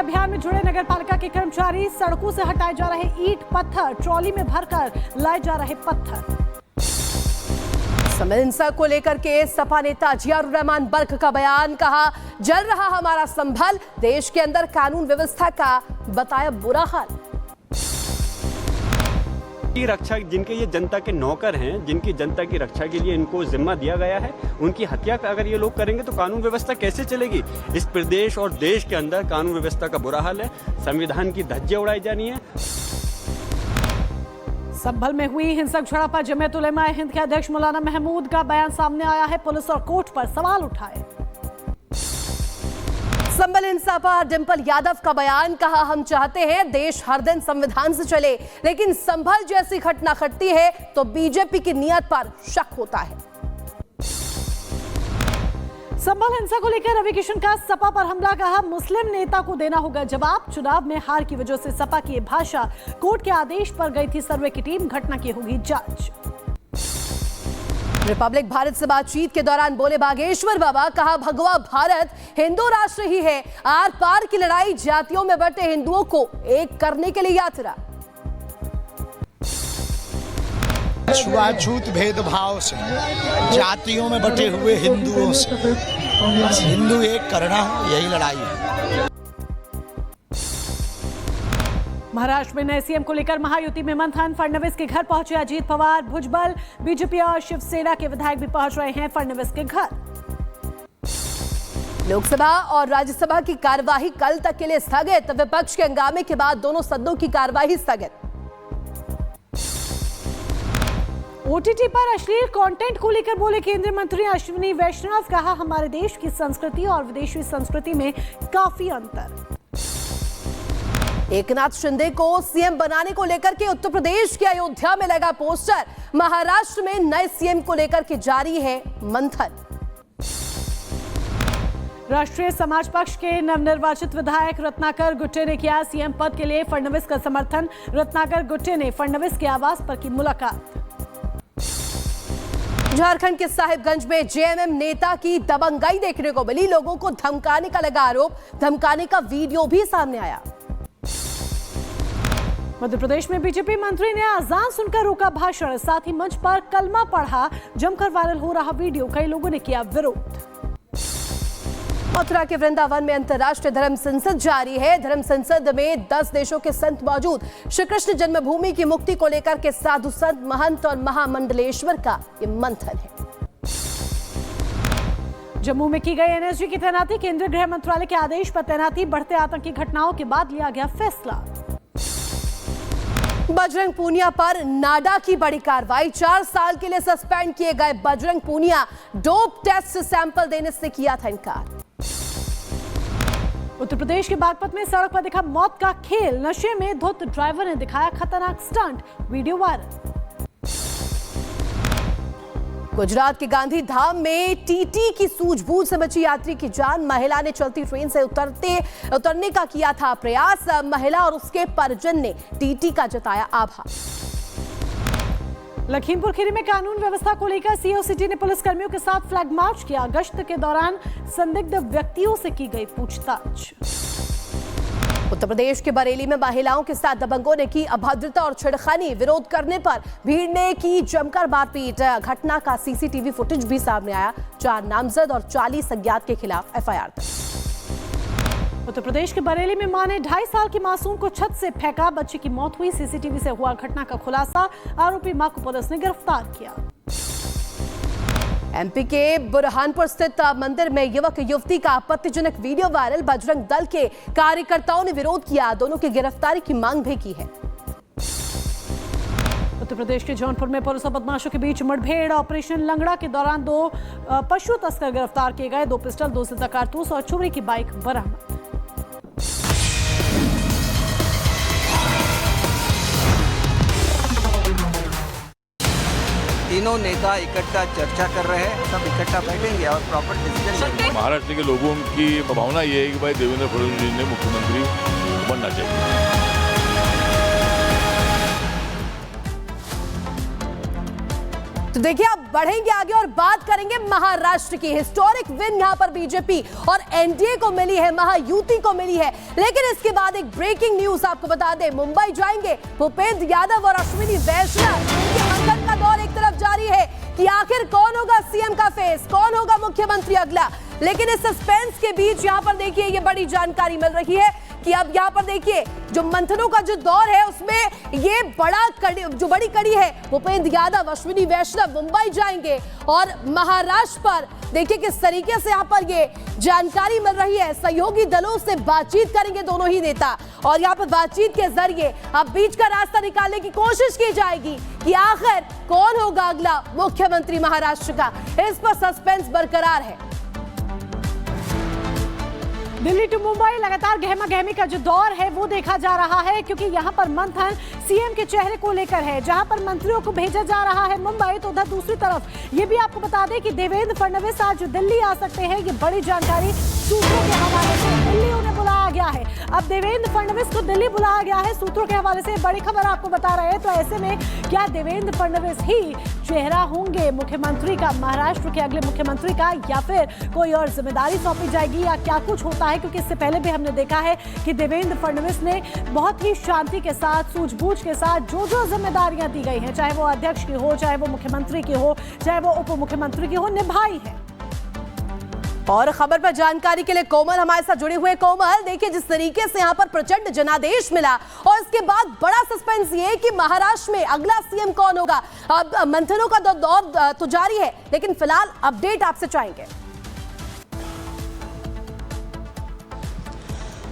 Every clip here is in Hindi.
अभियान में जुड़े नगर पालिका के कर्मचारी, सड़कों से हटाए जा रहे ईंट पत्थर, ट्रॉली में भरकर लाए जा रहे पत्थर। संभल हिंसा को लेकर के सपा नेता जियाउर रहमान बल्ख का बयान, कहा जल रहा हमारा संभल, देश के अंदर कानून व्यवस्था का बताया बुरा हाल। की रक्षा, जिनके ये जनता के नौकर हैं, जिनकी जनता की रक्षा के लिए इनको जिम्मा दिया गया है, उनकी हत्या अगर ये लोग करेंगे तो कानून व्यवस्था कैसे चलेगी। इस प्रदेश और देश के अंदर कानून व्यवस्था का बुरा हाल है, संविधान की धज्जियां उड़ाई जानी है। संभल में हुई हिंसक झड़प पर जमीयत उलेमा ए हिंद के अध्यक्ष मौलाना महमूद का बयान सामने आया है, पुलिस और कोर्ट पर सवाल उठाए। संभल हिंसा पर डिंपल यादव का बयान, कहा हम चाहते हैं देश हर दिन संविधान से चले, लेकिन संभल जैसी घटना घटती है तो बीजेपी की नीयत पर शक होता है। संभल हिंसा को लेकर रवि किशन का सपा पर हमला, कहा मुस्लिम नेता को देना होगा जवाब, चुनाव में हार की वजह से सपा की भाषा, कोर्ट के आदेश पर गई थी सर्वे की टीम, घटना की होगी जांच। रिपब्लिक भारत से बातचीत के दौरान बोले बागेश्वर बाबा, कहा भगवा भारत हिंदू राष्ट्र ही है, आर पार की लड़ाई जातियों में बटे हिंदुओं को एक करने के लिए यात्रा। छुआछूत भेदभाव से, जातियों में बटे हुए हिंदुओं से, बस हिंदू एक करना, यही लड़ाई है। महाराष्ट्र में नए सीएम को लेकर महायुति में मंथन, फडणवीस के घर पहुंचे अजीत पवार, भुजबल, बीजेपी और शिवसेना के विधायक भी पहुंच रहे हैं फडणवीस के घर। लोकसभा और राज्यसभा की कार्यवाही कल तक के लिए स्थगित, विपक्ष के हंगामे के बाद दोनों सदनों की कार्यवाही स्थगित। ओटीटी पर अश्लील कंटेंट को लेकर बोले केंद्रीय मंत्री अश्विनी वैष्णव, कहा हमारे देश की संस्कृति और विदेशी संस्कृति में काफी अंतर। एकनाथ शिंदे को सीएम बनाने को लेकर के उत्तर प्रदेश के अयोध्या में लगा पोस्टर, महाराष्ट्र में नए सीएम को लेकर के जारी है मंथन। राष्ट्रीय समाज पक्ष के नवनिर्वाचित विधायक रत्नाकर गुट्टे ने किया सीएम पद के लिए फडणवीस का समर्थन, रत्नाकर गुट्टे ने फडणवीस के आवास पर की मुलाकात। झारखंड के साहिबगंज में जेएमएम नेता की दबंगाई देखने को मिली, लोगों को धमकाने का लगा आरोप, धमकाने का वीडियो भी सामने आया। मध्य प्रदेश में बीजेपी मंत्री ने अजान सुनकर रोका भाषण, साथ ही मंच पर कलमा पढ़ा, जमकर वायरल हो रहा वीडियो, कई लोगों ने किया विरोध। मथुरा के वृंदावन में अंतर्राष्ट्रीय धर्म संसद जारी है, धर्म संसद में 10 देशों के संत मौजूद, श्री कृष्ण जन्मभूमि की मुक्ति को लेकर के साधु संत, महंत और महामंडलेश्वर का ये मंथन है। जम्मू में की गई एनएसजी की तैनाती, केंद्रीय गृह मंत्रालय के आदेश पर तैनाती, बढ़ते आतंकी घटनाओं के बाद लिया गया फैसला। बजरंग पूनिया पर नाडा की बड़ी कार्रवाई, 4 साल के लिए सस्पेंड किए गए Bajrang Punia, dope test sample देने से किया था इनकार। उत्तर प्रदेश के बागपत में सड़क पर दिखा मौत का खेल, नशे में धुत ड्राइवर ने दिखाया खतरनाक स्टंट, वीडियो वायरल। गुजरात के गांधी धाम में टीटी की सूझबूझ से बची यात्री की जान, महिला ने चलती ट्रेन से उतरने का किया था प्रयास, महिला और उसके परिजन ने टीटी का जताया आभार। लखीमपुर खीरी में कानून व्यवस्था को लेकर सीओ सिटी ने पुलिसकर्मियों के साथ फ्लैग मार्च किया, गश्त के दौरान संदिग्ध व्यक्तियों से की गई पूछताछ। उत्तर प्रदेश के बरेली में महिलाओं के साथ दबंगों ने की अभद्रता और छेड़खानी, विरोध करने पर भीड़ ने की जमकर मारपीट, घटना का सीसीटीवी फुटेज भी सामने आया, 4 नामजद और 40 अज्ञात के खिलाफ एफआईआर दर्ज। उत्तर प्रदेश के बरेली में मां ने 2.5 साल की मासूम को छत से फेंका, बच्चे की मौत हुई, सीसीटीवी से हुआ घटना का खुलासा, आरोपी मां को पुलिस ने गिरफ्तार किया। एमपी के बुरहानपुर स्थित मंदिर में युवक युवती का आपत्तिजनक वीडियो वायरल, बजरंग दल के कार्यकर्ताओं ने विरोध किया, दोनों की गिरफ्तारी की मांग भी की है। उत्तर प्रदेश के जौनपुर में पुलिस और बदमाशों के बीच मुठभेड़, ऑपरेशन लंगड़ा के दौरान 2 पशु तस्कर गिरफ्तार किए गए, 2 पिस्टल, 2 जिंदा कारतूस और चोरी की बाइक बरामद। तीनों नेता इकट्ठा चर्चा कर रहे हैं, सब इकट्ठा बैठेंगे और प्रॉपर डिसीजन लेंगे। महाराष्ट्र के लोगों की भावना ये है कि भाई देवेंद्र फडणवीस जी ने मुख्यमंत्री बनना चाहिए। तो देखिए अब बढ़ेंगे आगे और बात करेंगे महाराष्ट्र की। हिस्टोरिक विन यहां पर बीजेपी और एनडीए को मिली है, महायुति को मिली है। लेकिन इसके बाद एक ब्रेकिंग न्यूज आपको बता दें, मुंबई जाएंगे भूपेंद्र यादव और अश्विनी वैष्णव। उनके मंथन का दौर एक तरफ जारी है कि आखिर कौन होगा सीएम का फेस, कौन होगा मुख्यमंत्री अगला। लेकिन इस सस्पेंस के बीच यहां पर देखिए ये बड़ी जानकारी मिल रही है कि अब यहां पर देखिए जो मंथनों का जो दौर है उसमें ये बड़ी कड़ी है। भूपेंद्र यादव, अश्विनी वैष्णव मुंबई जाएंगे और महाराष्ट्र पर देखिए किस तरीके से यहां पर ये जानकारी मिल रही है। सहयोगी दलों से बातचीत करेंगे दोनों ही नेता और यहां पर बातचीत के जरिए अब बीच का रास्ता निकालने की कोशिश की जाएगी कि आखिर कौन होगा अगला मुख्यमंत्री महाराष्ट्र का। इस पर सस्पेंस बरकरार है। दिल्ली टू मुंबई लगातार गहमा गहमी का जो दौर है वो देखा जा रहा है, क्योंकि यहाँ पर मंथन सीएम के चेहरे को लेकर है। जहां पर मंत्रियों को भेजा जा रहा है मुंबई, तो उधर दूसरी तरफ ये भी आपको बता दें कि देवेंद्र फडणवीस आज दिल्ली आ सकते हैं। ये बड़ी जानकारी सूत्रों के हवाले से दिल्ली उन्हें बुलाया गया है। अब देवेंद्र फडणवीस को दिल्ली बुलाया गया है, सूत्रों के हवाले से बड़ी खबर आपको बता रहे हैं। तो ऐसे में क्या देवेंद्र फडणवीस ही चेहरा होंगे मुख्यमंत्री का, महाराष्ट्र के अगले मुख्यमंत्री का, या फिर कोई और जिम्मेदारी सौंपी जाएगी, या क्या कुछ होता है? क्योंकि इससे पहले भी हमने देखा है कि देवेंद्र फडणवीस ने बहुत ही शांति के साथ, सूझबूझ के साथ जो जिम्मेदारियां दी गई हैं, चाहे वो अध्यक्ष की हो, चाहे वो मुख्यमंत्री की हो, चाहे वो उप मुख्यमंत्री की हो, निभाई है। और खबर पर जानकारी के लिए कोमल हमारे साथ जुड़े हुए। कोमल, देखिए जिस तरीके से यहाँ पर प्रचंड जनादेश मिला और इसके बाद बड़ा सस्पेंस ये कि महाराष्ट्र में अगला सीएम कौन होगा। अब मंथनों का दौर तो जारी है, लेकिन फिलहाल अपडेट आपसे चाहेंगे।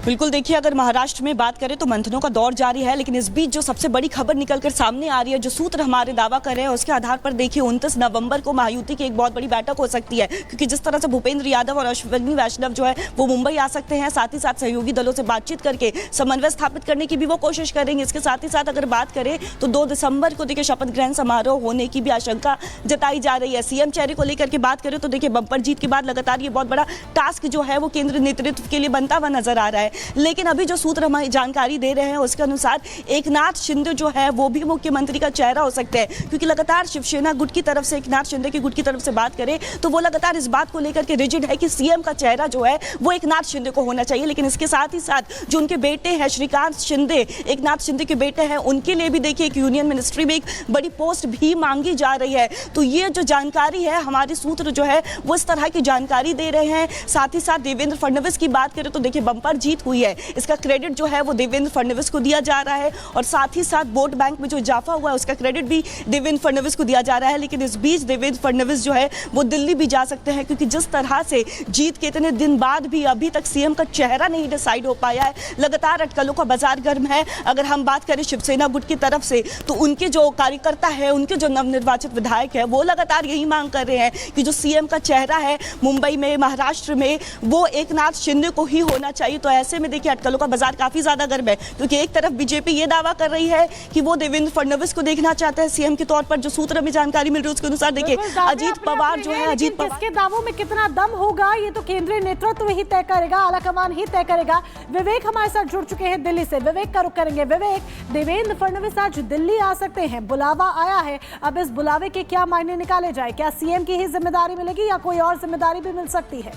बिल्कुल, देखिए अगर महाराष्ट्र में बात करें तो मंथनों का दौर जारी है, लेकिन इस बीच जो सबसे बड़ी खबर निकलकर सामने आ रही है, जो सूत्र हमारे दावा कर रहे हैं उसके आधार पर देखिए 29 नवंबर को महायुति की एक बहुत बड़ी बैठक हो सकती है। क्योंकि जिस तरह से भूपेंद्र यादव और अश्विनी वैष्णव जो है वो मुंबई आ सकते हैं, साथ ही साथ सहयोगी दलों से बातचीत करके समन्वय स्थापित करने की भी वो कोशिश करेंगे। इसके साथ ही साथ अगर बात करें तो 2 दिसंबर को देखिए शपथ ग्रहण समारोह होने की भी आशंका जताई जा रही है। सीएम चेहरे को लेकर के बात करें तो देखिए बम्पर जीत के बाद लगातार ये बहुत बड़ा टास्क जो है वो केंद्र नेतृत्व के लिए बनता हुआ नजर आ रहा है। लेकिन अभी जो सूत्र हमें जानकारी दे रहे हैं उसके अनुसार एकनाथ शिंदे जो है वो भी मुख्यमंत्री का चेहरा हो सकते हैं, क्योंकि लगातार शिवसेना गुट की तरफ से, एकनाथ शिंदे की गुट की तरफ से बात करें तो वो लगातार इस बात को लेकर के रिजिड है कि सीएम का चेहरा जो है वो एकनाथ शिंदे को होना चाहिए। लेकिन इसके साथ ही साथ जो उनके बेटे हैं श्रीकांत शिंदे, एकनाथ शिंदे के बेटे हैं, उनके लिए भी देखिए एक यूनियन मिनिस्ट्री में एक बड़ी पोस्ट भी मांगी जा रही है। तो ये जो जानकारी है हमारे सूत्र जो है वो इस तरह की जानकारी दे रहे हैं। साथ ही साथ देवेंद्र फडणवीस की बात करें तो देखिए बम्पर जीत हुई है, इसका क्रेडिट जो है वो देवेंद्र फडणवीस को दिया जा रहा है और साथ ही साथ वोट बैंक में जो इजाफा हुआ है उसका क्रेडिट भी देवेंद्र फडणवीस को दिया जा रहा है। लेकिन इस बीच देवेंद्र फडणवीस जो है वो दिल्ली भी जा सकते हैं, क्योंकि जिस तरह से जीत के इतने दिन बाद भी अभी तक सीएम का चेहरा नहीं डिसाइड हो पाया है, लगातार अटकलों का बाजार गर्म है। अगर हम बात करें शिवसेना गुट की तरफ से तो उनके जो कार्यकर्ता है, उनके जो नवनिर्वाचित विधायक है वो लगातार यही मांग कर रहे हैं कि जो सीएम का चेहरा है मुंबई में, महाराष्ट्र में, वो एकनाथ शिंदे को ही होना चाहिए। तो ऐसे में देखिए अटकलों का बाजार काफी ज्यादा गर्म है, क्योंकि एक तरफ बीजेपी ये दावा कर रही है कि वो देवेंद्र फडणवीस को देखना चाहते हैं सीएम के तौर पर। जो सूत्र में जानकारी मिल रही है उसके अनुसार देखिए अजीत पवार जो है, अजीत पवार किसके दावों में कितना दम होगा ये तो केंद्रीय नेतृत्व ही तय करेगा, आलाकमान ही तय करेगा। विवेक हमारे साथ जुड़ चुके हैं दिल्ली से, विवेक का रुख करेंगे। विवेक, देवेंद्र फडणवीस आज दिल्ली आ सकते हैं, बुलावा आया है, अब इस बुलावे के क्या मायने निकाले जाए? क्या सीएम की ही जिम्मेदारी मिलेगी या कोई और जिम्मेदारी भी मिल सकती है?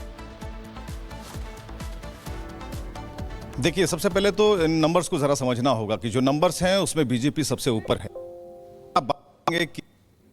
देखिए, सबसे पहले तो इन नंबर्स को जरा समझना होगा कि जो नंबर्स हैं उसमें बीजेपी सबसे ऊपर है। अब बात करेंगे कि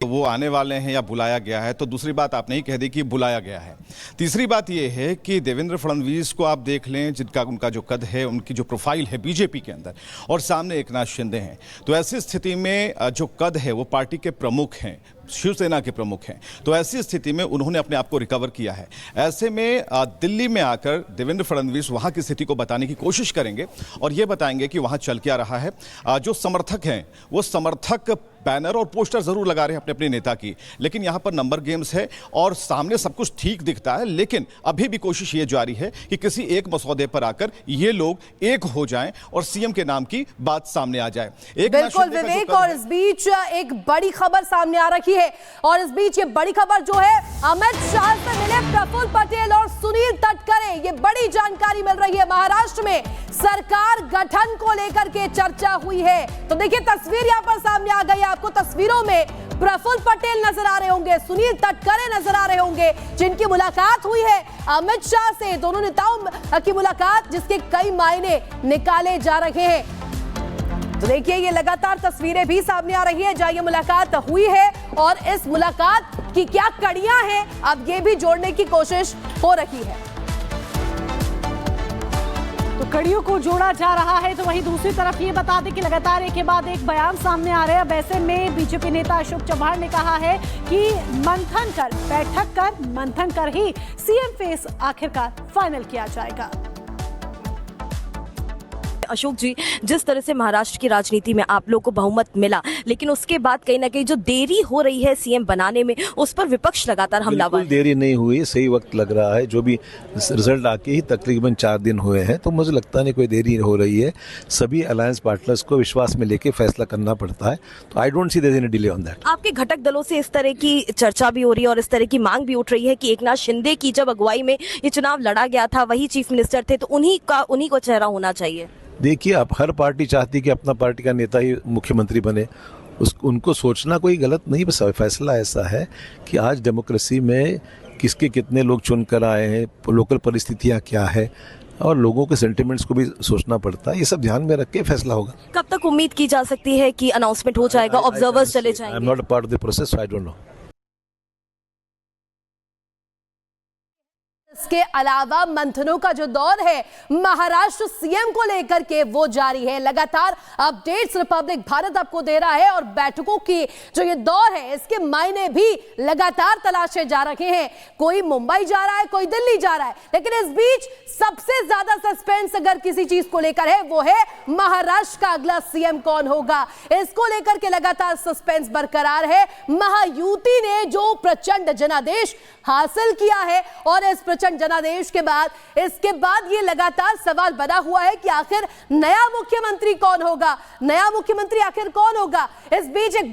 वो आने वाले हैं या बुलाया गया है, तो दूसरी बात आपने ही कह दी कि बुलाया गया है। तीसरी बात ये है कि देवेंद्र फडणवीस को आप देख लें, जिनका उनका जो कद है, उनकी जो प्रोफाइल है बीजेपी के अंदर, और सामने एकनाथ शिंदे हैं, तो ऐसी स्थिति में जो कद है वो पार्टी के प्रमुख हैं, शिवसेना के प्रमुख हैं। तो ऐसी स्थिति में उन्होंने अपने आप को रिकवर किया है। ऐसे में दिल्ली में आकर देवेंद्र फडणवीस वहां की स्थिति को बताने की कोशिश करेंगे और ये बताएंगे कि वहां चल क्या रहा है। जो समर्थक हैं वो समर्थक बैनर और पोस्टर जरूर लगा रहे हैं अपने अपने नेता की, लेकिन यहां पर नंबर गेम्स है और सामने सब कुछ ठीक दिखता है। लेकिन अभी भी कोशिश ये जारी है कि किसी एक मसौदे पर आकर ये लोग एक हो जाएं और सीएम के नाम की बात सामने आ जाए। बिल्कुल विवेक, और इस बीच एक बड़ी खबर सामने आ रही है, और इस बीच ये बड़ी खबर जो है अमित शाह से मिले प्रफुल्ल पटेल और सुनील तटकरे, ये बड़ी जानकारी मिल रही है। महाराष्ट्र में सरकार गठन को लेकर के चर्चा हुई है। तो देखिए तस्वीर यहां पर सामने आ गई, आपको तस्वीरों में प्रफुल्ल पटेल नजर आ रहे होंगे, सुनील तटकरे नजर आ रहे होंगे, जिनकी मुलाकात हुई है अमित शाह से। दोनों नेताओं की मुलाकात जिसके कई मायने निकाले जा रहे हैं। तो देखिए ये लगातार तस्वीरें भी सामने आ रही है जहां ये मुलाकात हुई है और इस मुलाकात की क्या कड़ियां हैं, अब ये भी जोड़ने की कोशिश हो रही है। तो कड़ियों को जोड़ा जा रहा है। तो वहीं दूसरी तरफ ये बता दें कि लगातार एक के बाद एक बयान सामने आ रहे हैं। अब ऐसे में बीजेपी नेता अशोक चव्हाण ने कहा है कि मंथन कर ही सीएम फेस आखिरकार फाइनल किया जाएगा। अशोक जी, जिस तरह से महाराष्ट्र की राजनीति में आप लोग को बहुमत मिला, लेकिन उसके बाद कहीं ना कहीं जो देरी हो रही है सीएम बनाने में, उस पर विपक्ष लगातार हमलावर। देरी नहीं हुई, सही वक्त लग रहा है। जो भी रिजल्ट आके ही तकरीबन 4 दिन हुए हैं, तो मुझे लगता नहीं कोई देरी हो रही है। सभी अलायंस पार्टनर्स को विश्वास में लेके फैसला करना पड़ता है, तो I don't see there any delay on that. आपके घटक दलों से इस तरह की चर्चा भी हो रही है और इस तरह की मांग भी उठ रही है कि एकनाथ शिंदे की जब अगुवाई में ये चुनाव लड़ा गया था, वही चीफ मिनिस्टर थे, तो उन्हीं को चेहरा होना चाहिए। देखिए, अब हर पार्टी चाहती है कि अपना पार्टी का नेता ही मुख्यमंत्री बने। उनको सोचना कोई गलत नहीं, बस फैसला ऐसा है कि आज डेमोक्रेसी में किसके कितने लोग चुन कर आए हैं, लोकल परिस्थितियां क्या है, और लोगों के सेंटिमेंट्स को भी सोचना पड़ता है। ये सब ध्यान में रख के फैसला होगा। कब तक उम्मीद की जा सकती है कि अनाउंसमेंट हो जाएगा, ऑब्जर्वर्स चले जाएंगे? I am not a part of the process, I don't know. इसके अलावा मंथनों का जो दौर है महाराष्ट्र सीएम को लेकर के वो जारी है। लगातार अपडेट्स रिपब्लिक भारत आपको दे रहा है और बैठकों की जो ये दौर है इसके मायने भी लगातार तलाशे जा रहे हैं। कोई मुंबई जा रहा है, कोई दिल्ली जा रहा है, लेकिन इस बीच सबसे ज्यादा सस्पेंस अगर किसी चीज को लेकर है वो है महाराष्ट्र का अगला सीएम कौन होगा। इसको लेकर के लगातार सस्पेंस बरकरार है। महायुति ने जो प्रचंड जनादेश हासिल किया है और इस प्रचंड जनादेश के बाद इसके बाद ये लगातार सवाल बना हुआ है कि आखिर नया मुख्यमंत्री कौन होगा, नया मुख्यमंत्री आखिर कौन होगा। इस बीच एक